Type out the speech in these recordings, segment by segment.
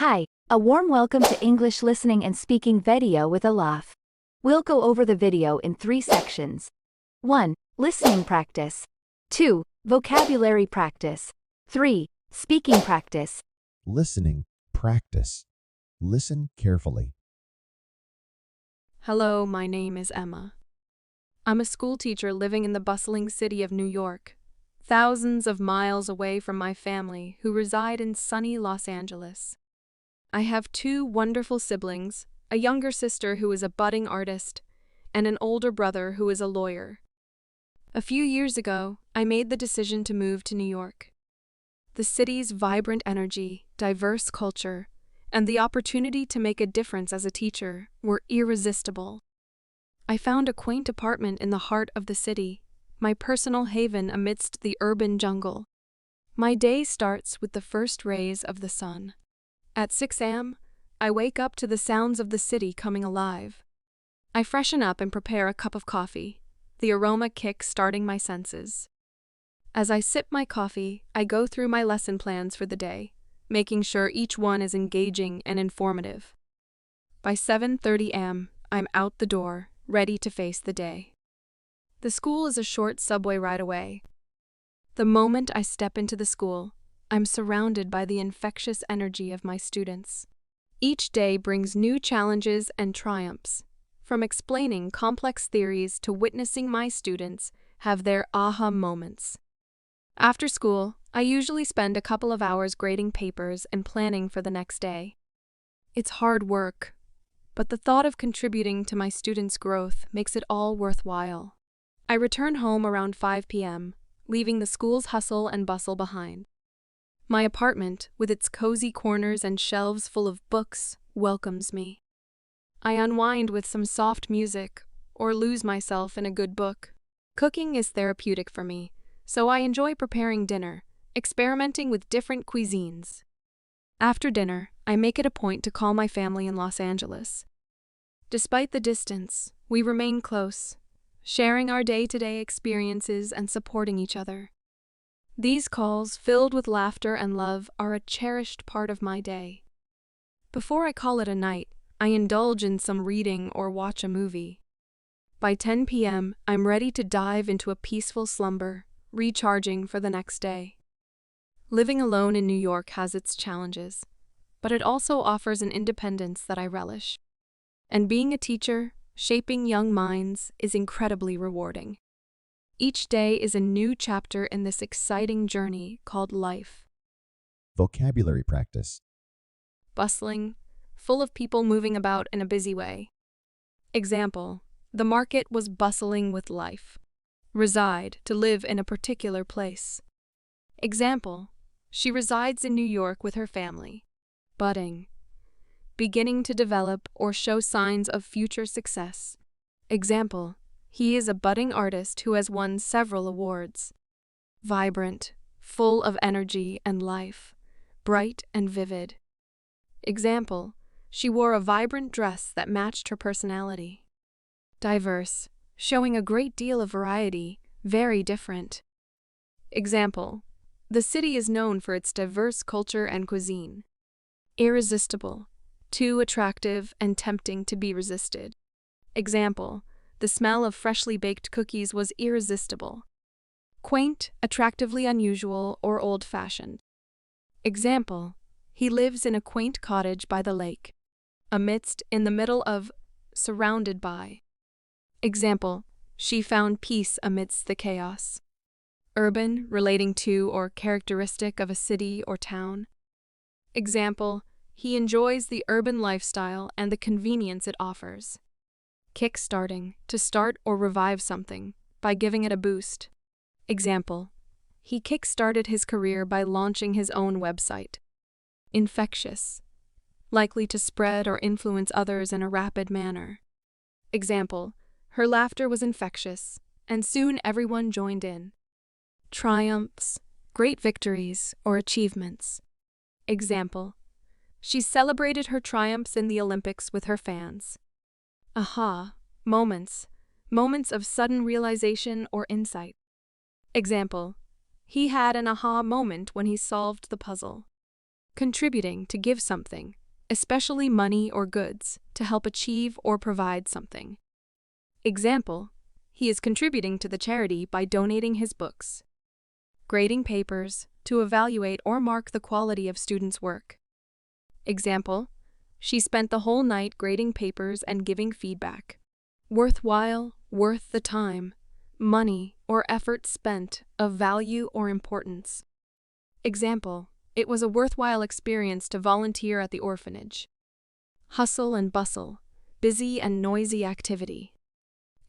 Hi, a warm welcome to English listening and speaking video with Elaf. We'll go over the video in 3 sections. 1. Listening practice. 2. Vocabulary practice. 3. Speaking practice. Listening practice. Listen carefully. Hello, my name is Emma. I'm a school teacher living in the bustling city of New York, thousands of miles away from my family who reside in sunny Los Angeles. I have 2 wonderful siblings, a younger sister who is a budding artist, and an older brother who is a lawyer. A few years ago, I made the decision to move to New York. The city's vibrant energy, diverse culture, and the opportunity to make a difference as a teacher were irresistible. I found a quaint apartment in the heart of the city, my personal haven amidst the urban jungle. My day starts with the first rays of the sun. At 6 a.m., I wake up to the sounds of the city coming alive. I freshen up and prepare a cup of coffee, the aroma kick-starting my senses. As I sip my coffee, I go through my lesson plans for the day, making sure each one is engaging and informative. By 7:30 a.m., I'm out the door, ready to face the day. The school is a short subway ride away. The moment I step into the school, I'm surrounded by the infectious energy of my students. Each day brings new challenges and triumphs, from explaining complex theories to witnessing my students have their aha moments. After school, I usually spend a couple of hours grading papers and planning for the next day. It's hard work, but the thought of contributing to my students' growth makes it all worthwhile. I return home around 5 p.m., leaving the school's hustle and bustle behind. My apartment, with its cozy corners and shelves full of books, welcomes me. I unwind with some soft music or lose myself in a good book. Cooking is therapeutic for me, so I enjoy preparing dinner, experimenting with different cuisines. After dinner, I make it a point to call my family in Los Angeles. Despite the distance, we remain close, sharing our day-to-day experiences and supporting each other. These calls, filled with laughter and love, are a cherished part of my day. Before I call it a night, I indulge in some reading or watch a movie. By 10 p.m., I'm ready to dive into a peaceful slumber, recharging for the next day. Living alone in New York has its challenges, but it also offers an independence that I relish. And being a teacher, shaping young minds, is incredibly rewarding. Each day is a new chapter in this exciting journey called life. Vocabulary practice. Bustling, full of people moving about in a busy way. Example, the market was bustling with life. Reside, to live in a particular place. Example, she resides in New York with her family. Budding, beginning to develop or show signs of future success. Example, he is a budding artist who has won several awards. Vibrant, full of energy and life, bright and vivid. Example, she wore a vibrant dress that matched her personality. Diverse, showing a great deal of variety, very different. Example, the city is known for its diverse culture and cuisine. Irresistible, too attractive and tempting to be resisted. Example, the smell of freshly baked cookies was irresistible. Quaint, attractively unusual, or old-fashioned. Example, he lives in a quaint cottage by the lake. Amidst, in the middle of, surrounded by. Example, she found peace amidst the chaos. Urban, relating to or characteristic of a city or town. Example, he enjoys the urban lifestyle and the convenience it offers. Kick-starting, to start or revive something, by giving it a boost. Example, he kick-started his career by launching his own website. Infectious, likely to spread or influence others in a rapid manner. Example, her laughter was infectious, and soon everyone joined in. Triumphs, great victories, or achievements. Example, she celebrated her triumphs in the Olympics with her fans. Aha, moments of sudden realization or insight. Example, he had an aha moment when he solved the puzzle. contributing to give something, especially money or goods, to help achieve or provide something. Example, he is contributing to the charity by donating his books. Grading papers, to evaluate or mark the quality of students' work. Example, she spent the whole night grading papers and giving feedback. Worthwhile, worth the time, money or effort spent, of value or importance. Example, it was a worthwhile experience to volunteer at the orphanage. Hustle and bustle, busy and noisy activity.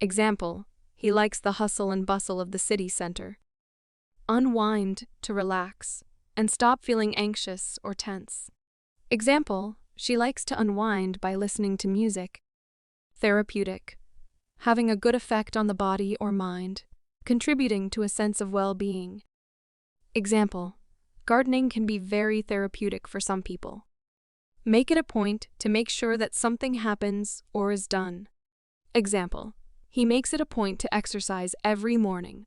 Example, he likes the hustle and bustle of the city center. Unwind, to relax, and stop feeling anxious or tense. Example, she likes to unwind by listening to music. Therapeutic, having a good effect on the body or mind, contributing to a sense of well-being. Example, gardening can be very therapeutic for some people. Make it a point to make sure that something happens or is done. Example, he makes it a point to exercise every morning.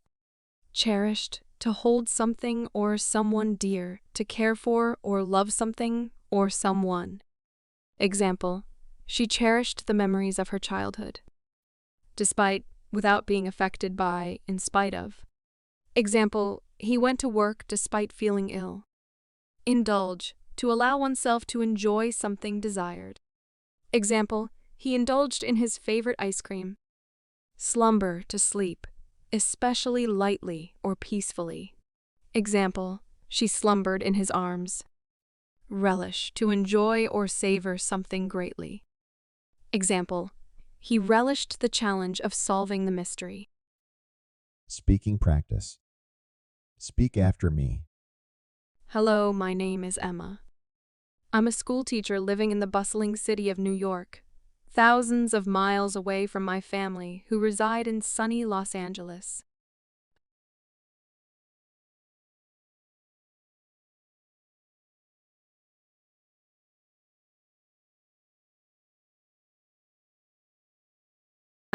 Cherished, to hold something or someone dear, to care for or love something or someone. Example, she cherished the memories of her childhood. Despite, without being affected by, in spite of. Example, he went to work despite feeling ill. Indulge, to allow oneself to enjoy something desired. Example, he indulged in his favorite ice cream. Slumber, to sleep, especially lightly or peacefully. Example, she slumbered in his arms. Relish, to enjoy or savor something greatly. Example, he relished the challenge of solving the mystery. Speaking practice. Speak after me. Hello, my name is Emma. I'm a school teacher living in the bustling city of New York, thousands of miles away from my family who reside in sunny Los Angeles.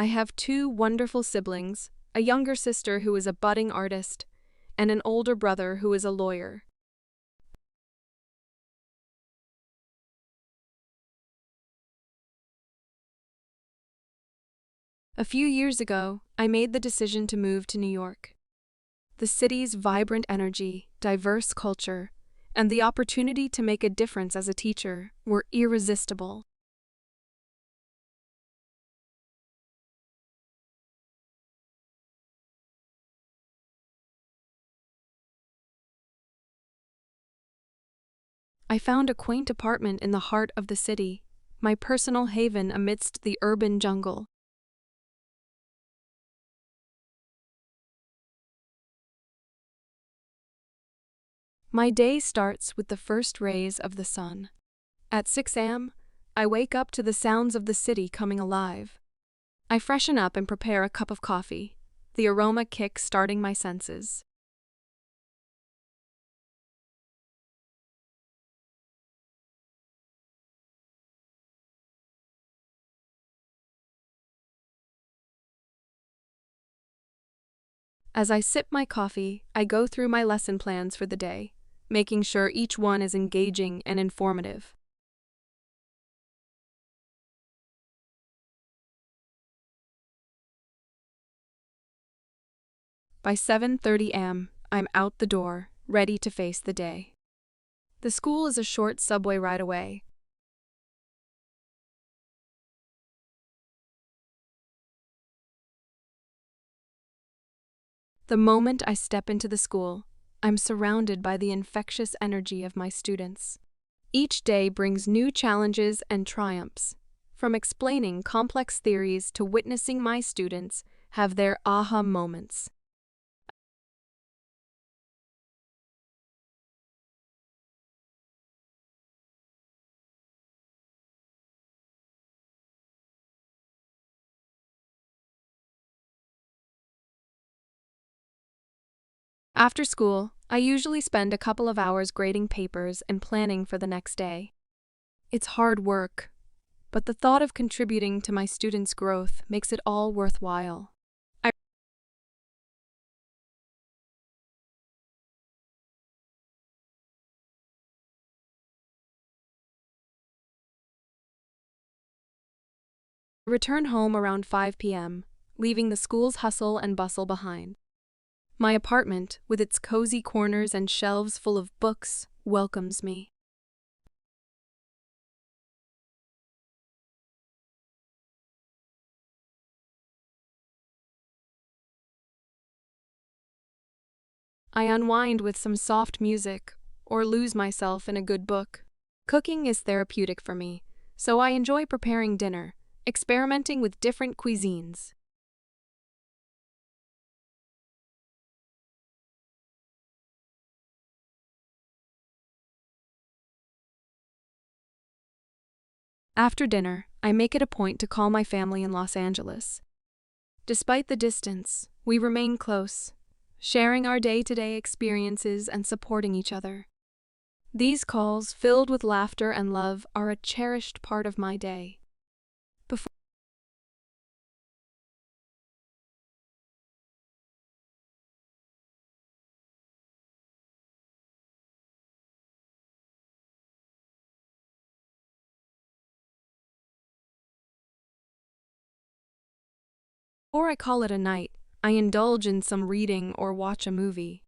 I have two wonderful siblings, a younger sister who is a budding artist, and an older brother who is a lawyer. A few years ago, I made the decision to move to New York. The city's vibrant energy, diverse culture, and the opportunity to make a difference as a teacher were irresistible. I found a quaint apartment in the heart of the city, my personal haven amidst the urban jungle. My day starts with the first rays of the sun. At 6 a.m., I wake up to the sounds of the city coming alive. I freshen up and prepare a cup of coffee, the aroma kick starting my senses. As I sip my coffee, I go through my lesson plans for the day, making sure each one is engaging and informative. By 7:30 a.m., I'm out the door, ready to face the day. The school is a short subway ride away. The moment I step into the school, I'm surrounded by the infectious energy of my students. Each day brings new challenges and triumphs, from explaining complex theories to witnessing my students have their aha moments. After school, I usually spend a couple of hours grading papers and planning for the next day. It's hard work, but the thought of contributing to my students' growth makes it all worthwhile. return home around 5 p.m., leaving the school's hustle and bustle behind. My apartment, with its cozy corners and shelves full of books, welcomes me. I unwind with some soft music or lose myself in a good book. Cooking is therapeutic for me, so I enjoy preparing dinner, experimenting with different cuisines. After dinner, I make it a point to call my family in Los Angeles. Despite the distance, we remain close, sharing our day-to-day experiences and supporting each other. These calls, filled with laughter and love, are a cherished part of my day. Before I call it a night, I indulge in some reading or watch a movie.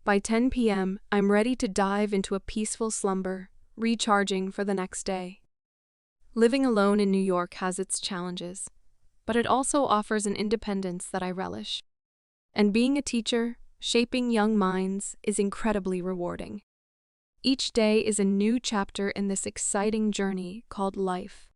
By 10 p.m., I'm ready to dive into a peaceful slumber, recharging for the next day. Living alone in New York has its challenges, but it also offers an independence that I relish. And being a teacher, shaping young minds, is incredibly rewarding. Each day is a new chapter in this exciting journey called life.